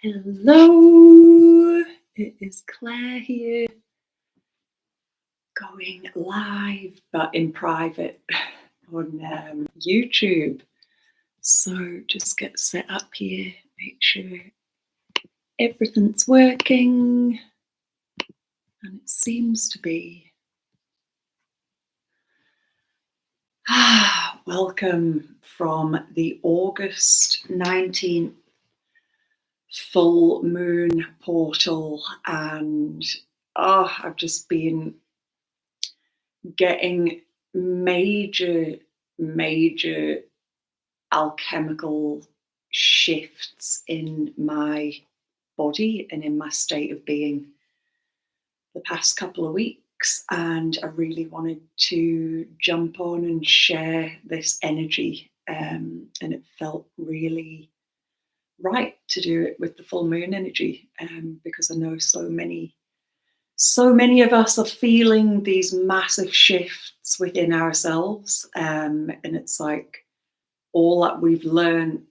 Hello, it is Claire here, going live but in private on YouTube. So just get set up here, make sure everything's working, and it seems to be. Welcome from the August 19th full moon portal, and I've just been getting major alchemical shifts in my body and in my state of being the past couple of weeks, and I really wanted to jump on and share this energy, and it felt really right to do it with the full moon energy, because I know so many of us are feeling these massive shifts within ourselves, and it's like all that we've learned,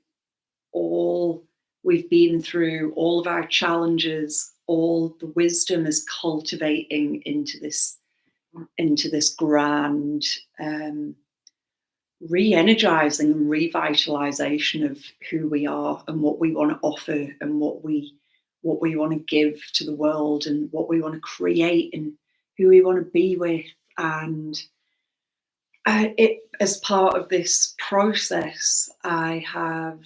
all we've been through, all of our challenges, all the wisdom is cultivating into this grand re-energizing and revitalization of who we are and what we want to offer and what we want to give to the world and what we want to create and who we want to be with. And as part of this process, I have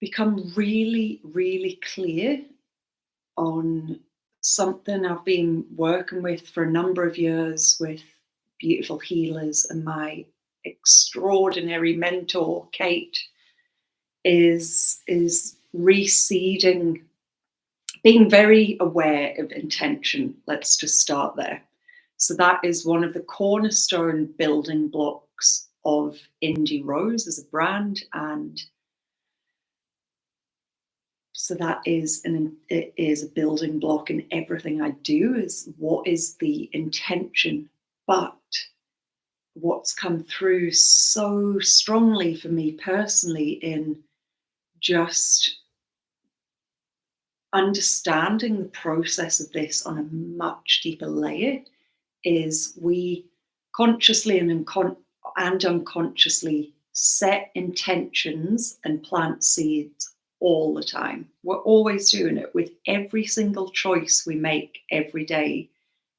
become really clear on something I've been working with for a number of years with beautiful healers, and my extraordinary mentor Kate is reseeding, being very aware of intention. Let's just start there. So that is one of the cornerstone building blocks of Indie Rose as a brand, and so that is it is a building block in everything I do, is what is the intention. But what's come through so strongly for me personally in just understanding the process of this on a much deeper layer is we consciously and unconsciously set intentions and plant seeds all the time. We're always doing it with every single choice we make every day.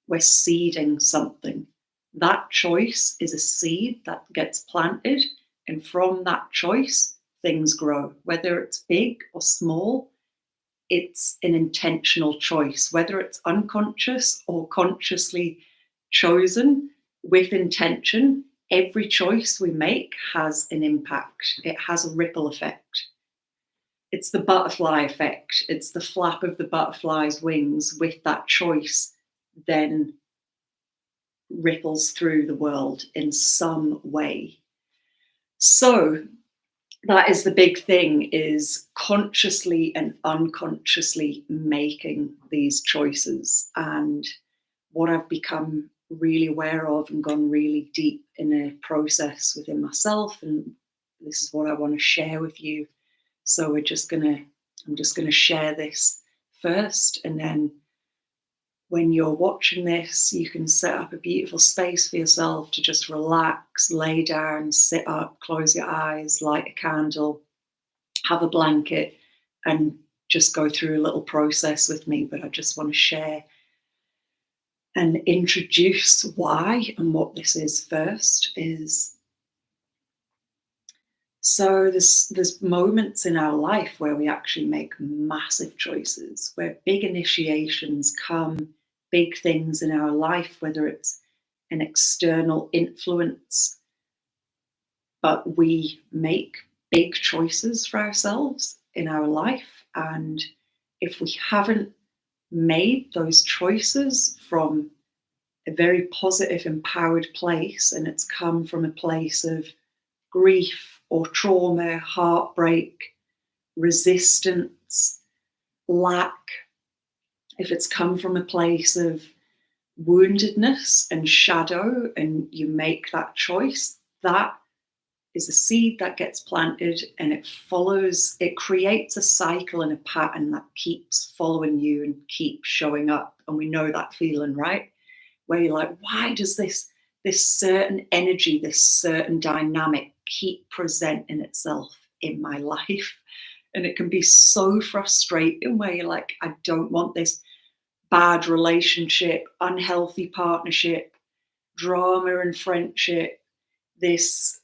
We're seeding something. That choice is a seed that gets planted, and from that choice, things grow. Whether it's big or small, it's an intentional choice. Whether it's unconscious or consciously chosen with intention, every choice we make has an impact. It has a ripple effect. It's the butterfly effect. It's the flap of the butterfly's wings with that choice then ripples through the world in some way. So that is the big thing, is consciously and unconsciously making these choices. And what I've become really aware of and gone really deep in a process within myself, and this is what I want to share with you. So I'm just gonna share this first, and then when you're watching this, you can set up a beautiful space for yourself to just relax, lay down, sit up, close your eyes, light a candle, have a blanket, and just go through a little process with me. But I just want to share and introduce why and what this is first. Is so there's moments in our life where we actually make massive choices, where big initiations come, big things in our life, whether it's an external influence, but we make big choices for ourselves in our life. And if we haven't made those choices from a very positive, empowered place, and it's come from a place of grief or trauma, heartbreak, resistance, lack, if it's come from a place of woundedness and shadow, and you make that choice, that is a seed that gets planted, and it creates a cycle and a pattern that keeps following you and keeps showing up. And we know that feeling, right? Where you're like, why does this certain energy, this certain dynamic keep presenting itself in my life? And it can be so frustrating where you're like, I don't want this bad relationship, unhealthy partnership, drama and friendship, this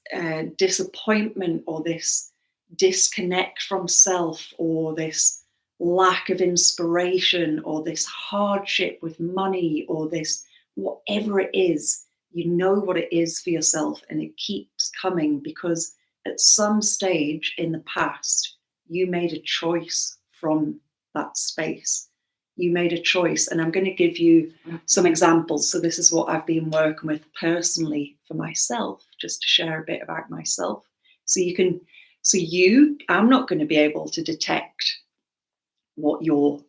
disappointment, or this disconnect from self, or this lack of inspiration, or this hardship with money, or this whatever it is. You know what it is for yourself, and it keeps coming because at some stage in the past you made a choice from that space. You made a choice. And I'm going to give you some examples. So this is what I've been working with personally for myself, just to share a bit about myself. I'm not going to be able to detect what your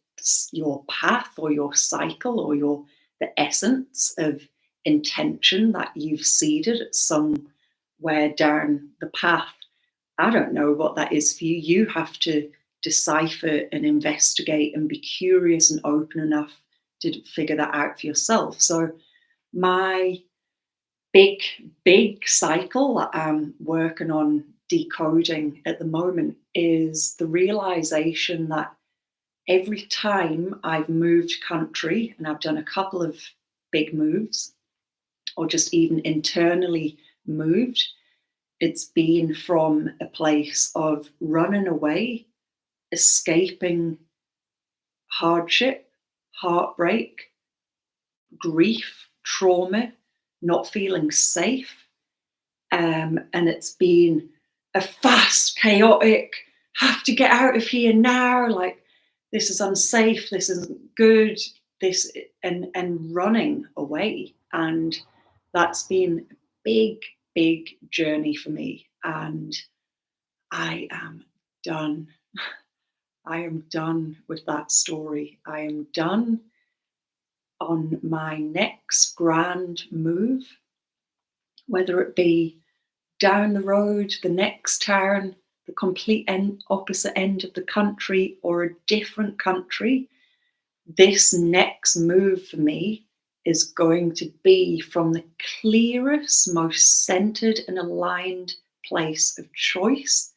path or your cycle or the essence of intention that you've seeded at somewhere down the path. I don't know what that is for you. You have to decipher and investigate and be curious and open enough to figure that out for yourself. So my big cycle that I'm working on decoding at the moment is the realization that every time I've moved country, and I've done a couple of big moves, or just even internally moved, it's been from a place of running away, escaping hardship, heartbreak, grief, trauma, not feeling safe. And it's been a fast, chaotic, have to get out of here now, like this is unsafe, this isn't good, and running away. And that's been a big journey for me. And I am done. I am done with that story. I am done on my next grand move, whether it be down the road, the next town, the complete opposite end of the country, or a different country. This next move for me is going to be from the clearest, most centered and aligned place of choice,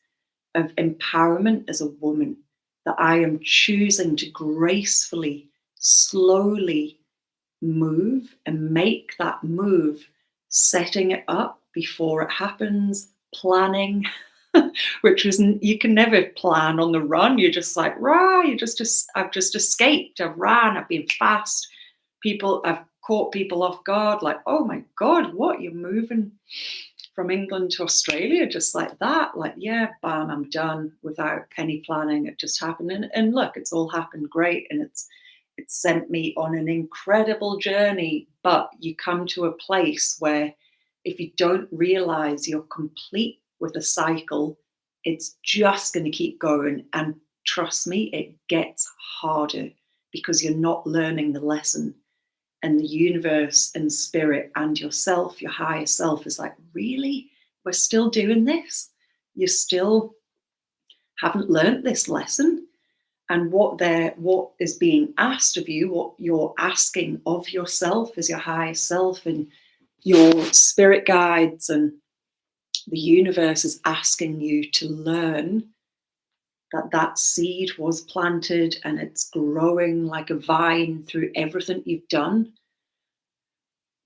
of empowerment as a woman, that I am choosing to gracefully, slowly move and make that move, setting it up before it happens, planning, which is, you can never plan on the run. You're just like, rah, I've just escaped, I've ran, I've been fast. I've caught people off guard, like, oh my God, what, you're moving from England to Australia just like that? Like, yeah, bam, I'm done without any planning. It just happened. And look, it's all happened great. And it's sent me on an incredible journey. But you come to a place where if you don't realize you're complete with a cycle, it's just going to keep going. And trust me, it gets harder because you're not learning the lesson. And the universe and spirit and yourself, your higher self, is like, really? We're still doing this? You still haven't learned this lesson? And what is being asked of you, what you're asking of yourself as your higher self, and your spirit guides and the universe is asking you to learn that seed was planted and it's growing like a vine through everything you've done.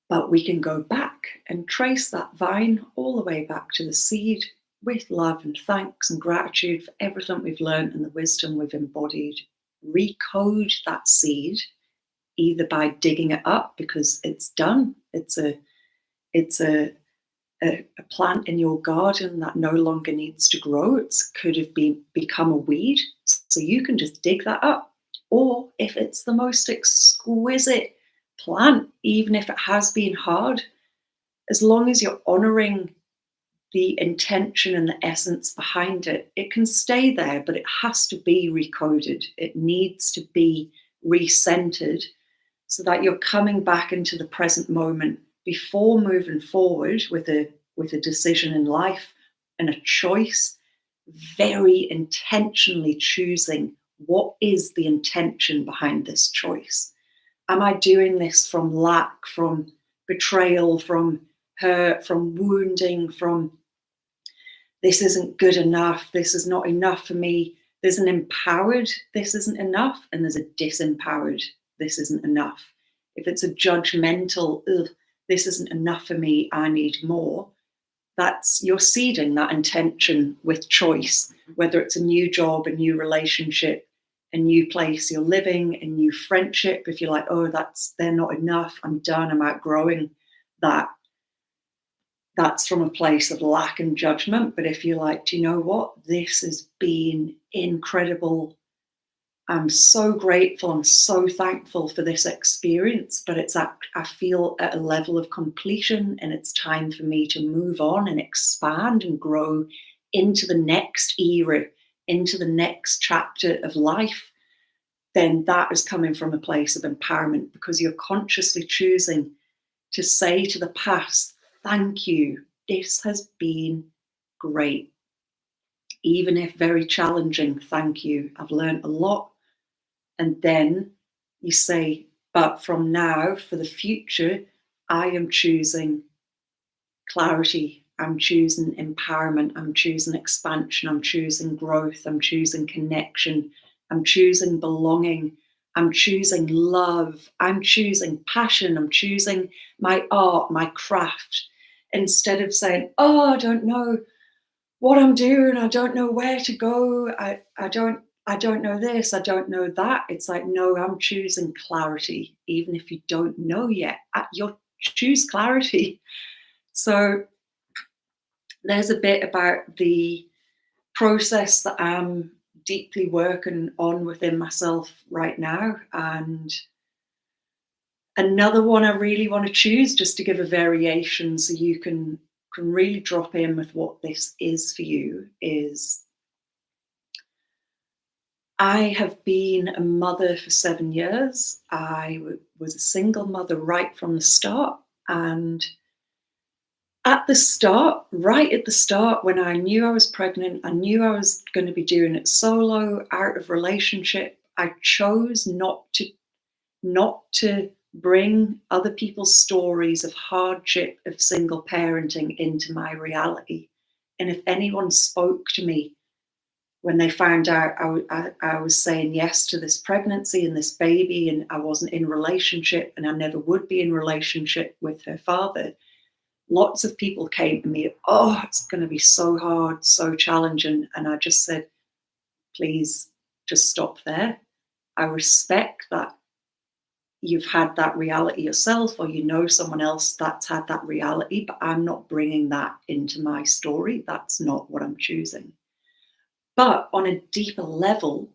But we can go back and trace that vine all the way back to the seed with love and thanks and gratitude for everything we've learned and the wisdom we've embodied. Recode that seed either by digging it up because it's done. It's a plant in your garden that no longer needs to grow. It could have become a weed. So you can just dig that up. Or if it's the most exquisite plant, even if it has been hard, as long as you're honoring the intention and the essence behind it, it can stay there, but it has to be recoded. It needs to be recentered so that you're coming back into the present moment before moving forward with a decision in life, and a choice, very intentionally choosing what is the intention behind this choice. Am I doing this from lack, from betrayal, from hurt, from wounding, from this isn't good enough, this is not enough for me? There's an empowered, this isn't enough, and there's a disempowered, this isn't enough. If it's a judgmental, ugh, this isn't enough for me, I need more, that's you're seeding that intention with choice, whether it's a new job, a new relationship, a new place you're living, a new friendship. If you're like, oh, they're not enough, I'm done, I'm outgrowing that, that's from a place of lack and judgment. But if you're like, do you know what? This has been incredible. I'm so grateful. I'm so thankful for this experience. But I feel at a level of completion, and it's time for me to move on and expand and grow into the next era, into the next chapter of life. Then that is coming from a place of empowerment, because you're consciously choosing to say to the past, thank you, this has been great. Even if very challenging, thank you, I've learned a lot. And then you say, but from now for the future, I am choosing clarity, I'm choosing empowerment, I'm choosing expansion, I'm choosing growth, I'm choosing connection, I'm choosing belonging, I'm choosing love, I'm choosing passion, I'm choosing my art, my craft. Instead of saying, oh, I don't know what I'm doing, I don't know where to go, I don't know this, I don't know that. It's like, no, I'm choosing clarity. Even if you don't know yet, you'll choose clarity. So there's a bit about the process that I'm deeply working on within myself right now. And another one I really want to choose, just to give a variation so you can really drop in with what this is for you, is I have been a mother for 7 years. I was a single mother right from the start. And at the start, right at the start, when I knew I was pregnant, I knew I was going to be doing it solo, out of relationship. I chose not to bring other people's stories of hardship of single parenting into my reality. And if anyone spoke to me when they found out I was saying yes to this pregnancy and this baby, and I wasn't in relationship, and I never would be in relationship with her father, lots of people came to me, oh, it's going to be so hard, so challenging. And I just said, please just stop there. I respect that you've had that reality yourself, or you know someone else that's had that reality, but I'm not bringing that into my story. That's not what I'm choosing. But on a deeper level,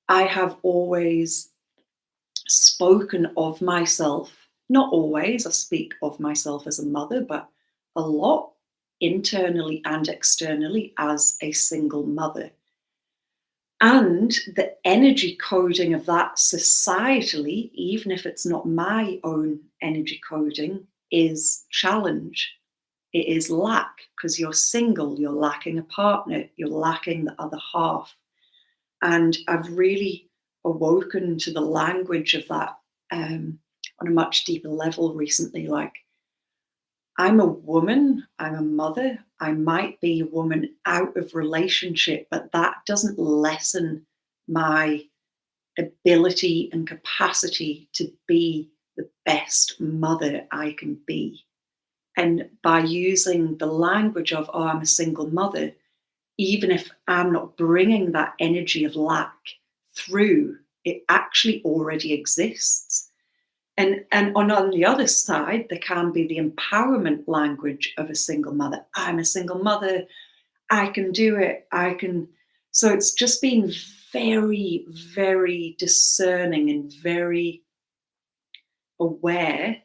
I have always spoken of myself, not always, I speak of myself as a mother, but a lot internally and externally as a single mother. And the energy coding of that societally, even if it's not my own energy coding, is challenge. It is lack, because you're single, you're lacking a partner, you're lacking the other half. And I've really awoken to the language of that on a much deeper level recently. Like, I'm a woman, I'm a mother, I might be a woman out of relationship, but that doesn't lessen my ability and capacity to be the best mother I can be. And by using the language of, oh, I'm a single mother, even if I'm not bringing that energy of lack through, it actually already exists. And on the other side, there can be the empowerment language of a single mother. I'm a single mother, I can do it, I can. So it's just being very, very discerning and very aware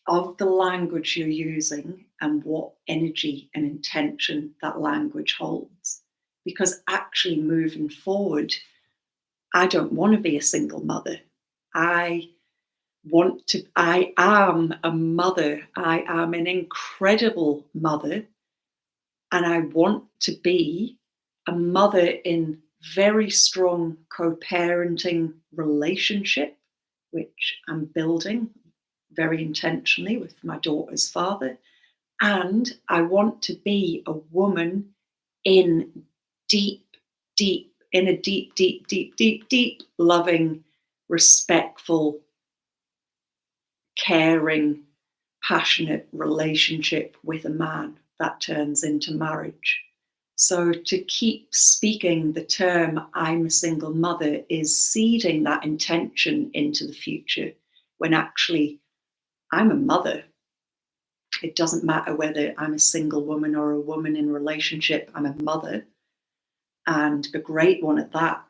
of the language you're using and what energy and intention that language holds. Because actually moving forward, I don't want to be a single mother. I am a mother. I am an incredible mother. And I want to be a mother in very strong co-parenting relationship, which I'm building very intentionally with my daughter's father. And I want to be a woman in deep, in a deep, loving, respectful, caring, passionate relationship with a man that turns into marriage. So to keep speaking the term I'm a single mother is seeding that intention into the future when actually I'm a mother. It doesn't matter whether I'm a single woman or a woman in a relationship, I'm a mother, and a great one at that.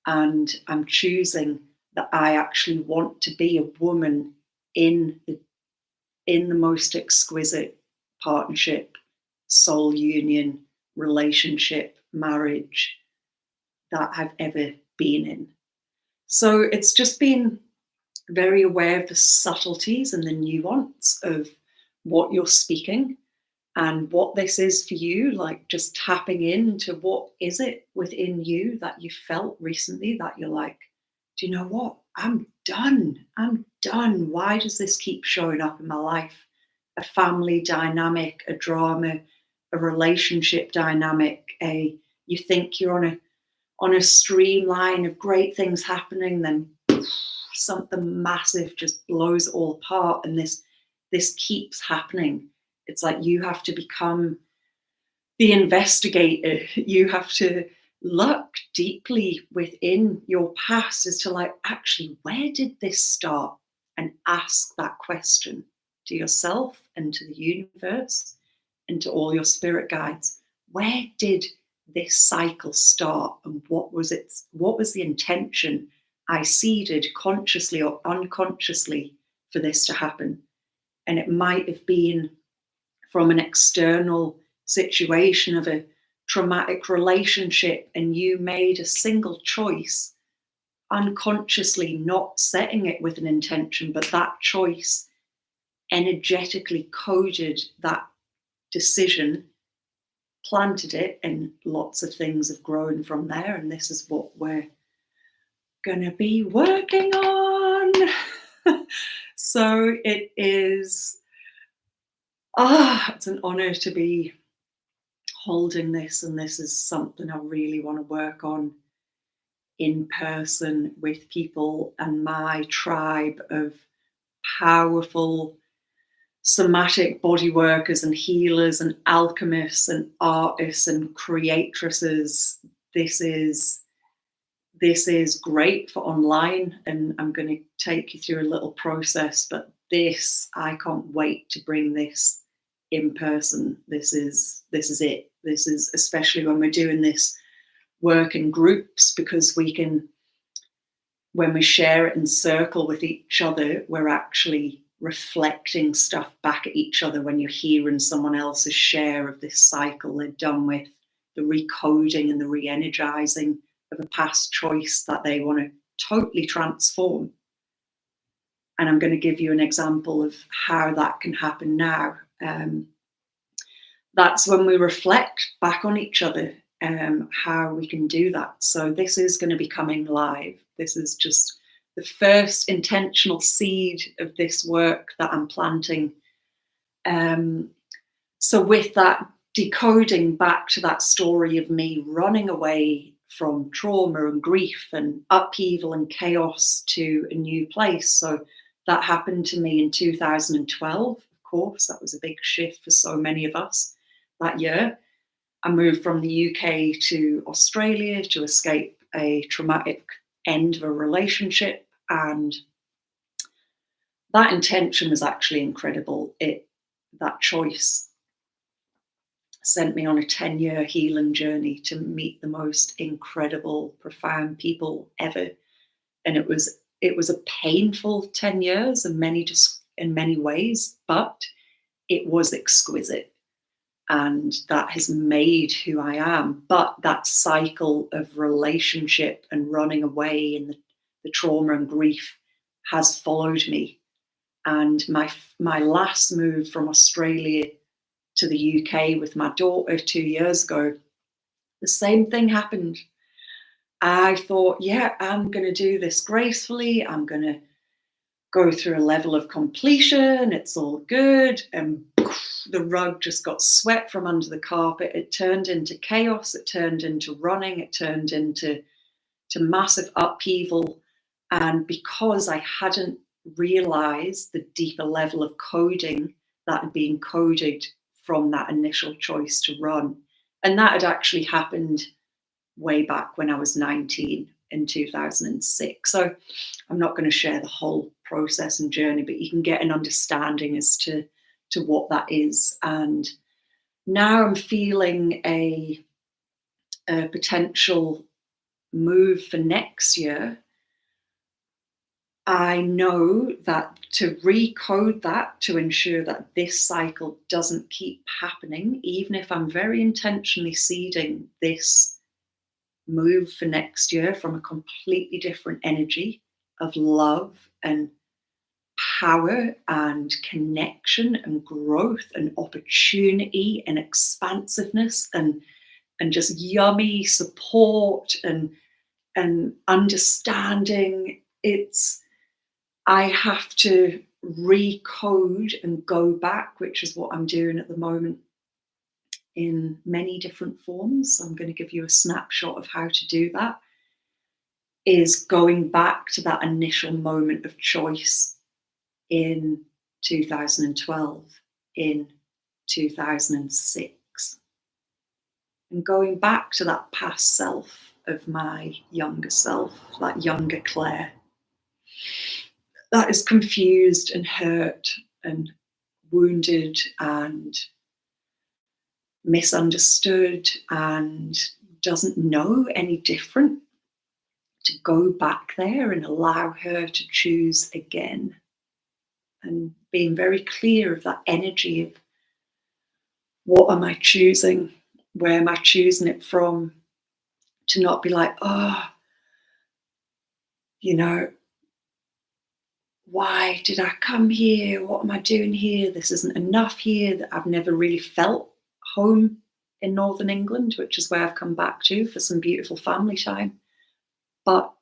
And I'm choosing that I actually want to be a woman in the most exquisite partnership, soul union, relationship, marriage that I've ever been in. So it's just been very aware of the subtleties and the nuance of what you're speaking and what this is for you, like just tapping into what is it within you that you felt recently that you're like, do you know what? I'm done. I'm done. Why does this keep showing up in my life? A family dynamic, a drama, a relationship dynamic, a you think you're on a streamline of great things happening, then something massive just blows it all apart, and this keeps happening. It's like you have to become the investigator. You have to look deeply within your past as to like, actually, where did this start? And ask that question to yourself and to the universe and to all your spirit guides. Where did this cycle start, and what was it? What was the intention I seeded consciously or unconsciously for this to happen? And it might have been from an external situation of a traumatic relationship, and you made a single choice unconsciously, not setting it with an intention, but that choice energetically coded that decision, planted it, and lots of things have grown from there. And this is what we're going to be working on. So it is, it's an honor to be holding this. And this is something I really want to work on in person with people and my tribe of powerful somatic body workers and healers and alchemists and artists and creatresses. This is great for online, and I'm going to take you through a little process, but this, I can't wait to bring this in person. This is it. This is, especially when we're doing this work in groups, because we can, when we share it in circle with each other, we're actually reflecting stuff back at each other. When you're hearing someone else's share of this cycle they're done with, the recoding and the re-energizing of a past choice that they want to totally transform. And I'm going to give you an example of how that can happen now. That's when we reflect back on each other, how we can do that. So this is going to be coming live. This is just the first intentional seed of this work that I'm planting. So with that, decoding back to that story of me running away from trauma and grief and upheaval and chaos to a new place. So that happened to me in 2012. Of course, that was a big shift for so many of us that year. I moved from the UK to Australia to escape a traumatic end of a relationship, and that intention was actually incredible. That choice sent me on a 10-year healing journey to meet the most incredible, profound people ever. And it was a painful 10 years in many ways, but it was exquisite. And that has made who I am. But that cycle of relationship and running away and the trauma and grief has followed me. And my last move from Australia to the UK with my daughter 2 years ago, the same thing happened. I thought, yeah, I'm going to do this gracefully. I'm going to go through a level of completion. It's all good. And the rug just got swept from under the carpet. It turned into chaos. It turned into running. It turned into massive upheaval. And because I hadn't realized the deeper level of coding that had been coded from that initial choice to run, and that had actually happened way back when I was 19 in 2006. So I'm not going to share the whole process and journey, but you can get an understanding as to what that is. And now I'm feeling a potential move for next year. I know that to recode that, to ensure that this cycle doesn't keep happening, even if I'm very intentionally seeding this move for next year from a completely different energy of love and power and connection and growth and opportunity and expansiveness and just yummy support and understanding. I have to recode and go back, which is what I'm doing at the moment in many different forms. So I'm going to give you a snapshot of how to do that. Is going back to that initial moment of choice in 2012, in 2006, and going back to that past self of my younger self, that younger Claire, that is confused and hurt and wounded and misunderstood and doesn't know any different, to go back there and allow her to choose again, and being very clear of that energy of what am I choosing, where am I choosing it from, to not be like, oh, why did I come here? What am I doing here? This isn't enough here. That I've never really felt home in Northern England, which is where I've come back to for some beautiful family time. But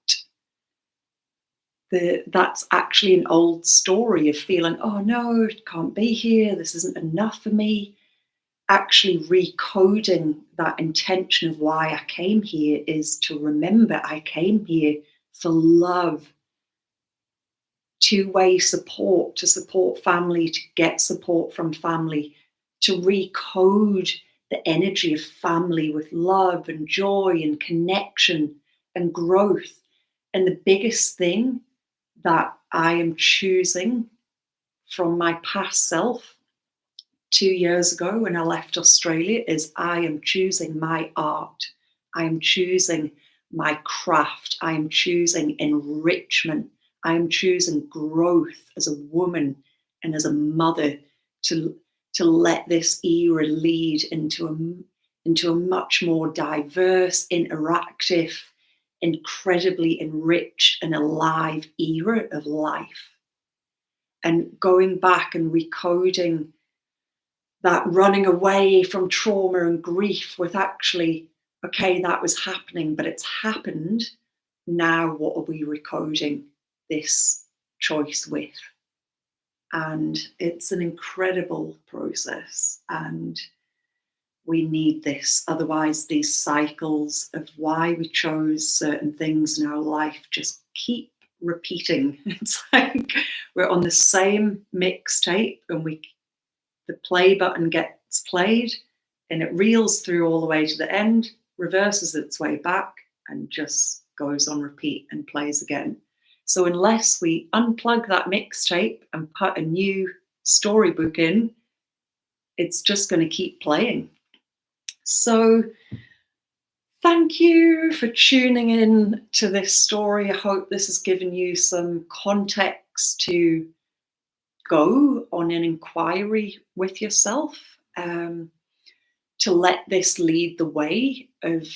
that's actually an old story of feeling, oh no, it can't be here. This isn't enough for me. Actually recoding that intention of why I came here is to remember I came here for love, two-way support, to support family, to get support from family, to recode the energy of family with love and joy and connection and growth. And the biggest thing that I am choosing from my past self 2 years ago when I left Australia is I am choosing my art. I am choosing my craft. I am choosing enrichment. I am choosing growth as a woman and as a mother to let this era lead into a much more diverse, interactive, incredibly enriched and alive era of life. And going back and recoding that running away from trauma and grief with actually, okay, that was happening, but it's happened. Now, what are we recoding this choice with? And it's an incredible process. And we need this. Otherwise, these cycles of why we chose certain things in our life just keep repeating. It's like we're on the same mixtape and the play button gets played and it reels through all the way to the end, reverses its way back, and just goes on repeat and plays again. So unless we unplug that mixtape and put a new storybook in, it's just going to keep playing. So thank you for tuning in to this story. I hope this has given you some context to go on an inquiry with yourself, to let this lead the way of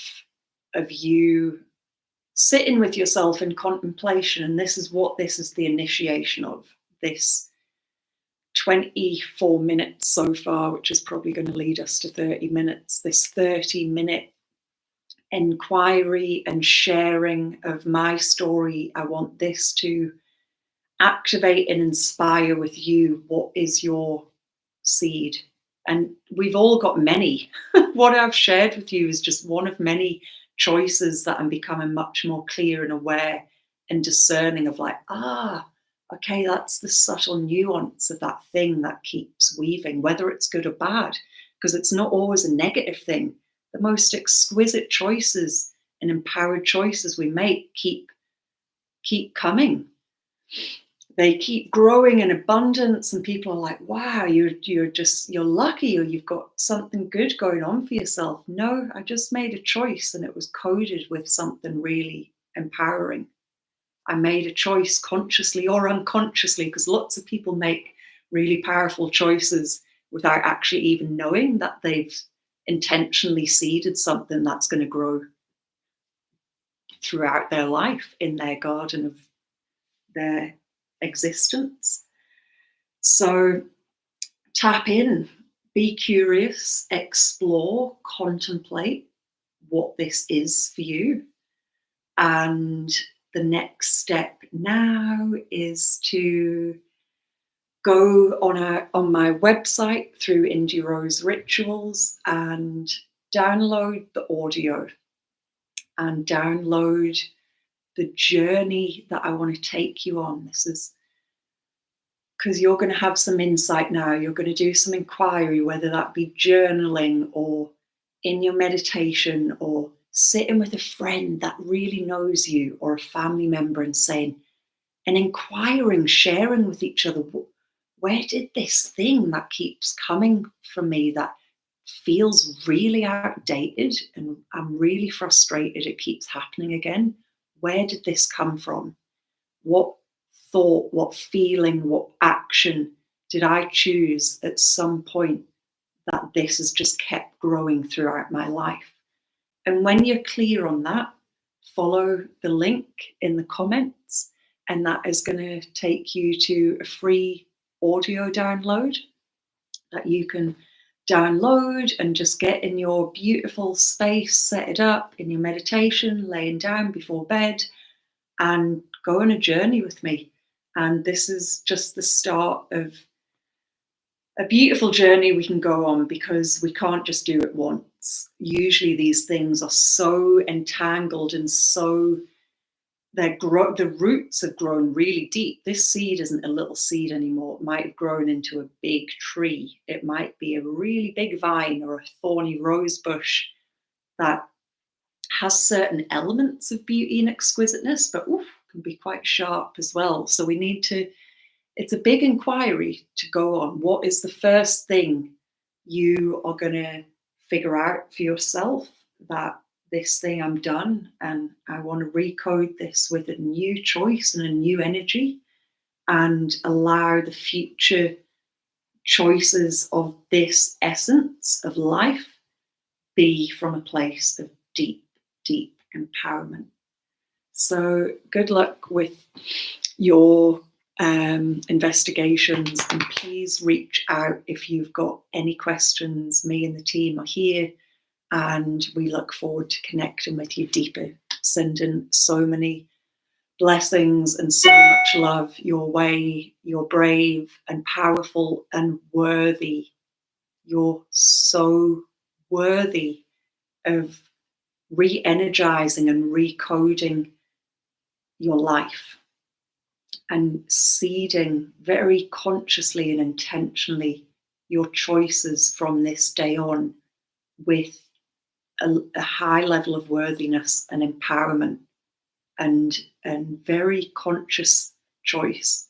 you sitting with yourself in contemplation. And this is the initiation of this 24 minutes so far, which is probably going to lead us to 30 minutes, this 30-minute inquiry and sharing of my story. I want this to activate and inspire with you. What is your seed? And we've all got many. What I've shared with you is just one of many choices that I'm becoming much more clear and aware and discerning of, like, okay, that's the subtle nuance of that thing that keeps weaving, whether it's good or bad, because it's not always a negative thing. The most exquisite choices and empowered choices we make keep coming. They keep growing in abundance, and people are like, wow, you're lucky, or you've got something good going on for yourself. No, I just made a choice, and it was coded with something really empowering. I made a choice consciously or unconsciously, because lots of people make really powerful choices without actually even knowing that they've intentionally seeded something that's going to grow throughout their life in their garden of their existence. So tap in, be curious, explore, contemplate what this is for you. And the next step now is to go on my website through Indie Rose Rituals and download the audio and download the journey that I want to take you on. This is because you're going to have some insight now. You're going to do some inquiry, whether that be journaling or in your meditation or sitting with a friend that really knows you or a family member and inquiring, sharing with each other, where did this thing that keeps coming from me that feels really outdated and I'm really frustrated it keeps happening again? Where did this come from? What thought, what feeling, what action did I choose at some point that this has just kept growing throughout my life? And when you're clear on that, follow the link in the comments, and that is going to take you to a free audio download that you can download and just get in your beautiful space, set it up in your meditation, laying down before bed, and go on a journey with me. And this is just the start of a beautiful journey we can go on, because we can't just do it once. Usually these things are so entangled and so the roots have grown really deep. This seed isn't a little seed anymore. It might have grown into a big tree. It might be a really big vine or a thorny rose bush that has certain elements of beauty and exquisiteness, but can be quite sharp as well. So it's a big inquiry to go on. What is the first thing you are going to figure out for yourself, that this thing I'm done and I want to recode this with a new choice and a new energy, and allow the future choices of this essence of life be from a place of deep, deep empowerment. So good luck with your investigations, and please reach out if you've got any questions. Me and the team are here, and we look forward to connecting with you deeper, sending so many blessings and so much love your way. You're brave and powerful and worthy. You're so worthy of re-energizing and recoding your life and seeding very consciously and intentionally your choices from this day on with a high level of worthiness and empowerment and very conscious choice.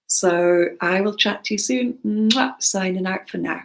So I will chat to you soon. Mwah. Signing out for now.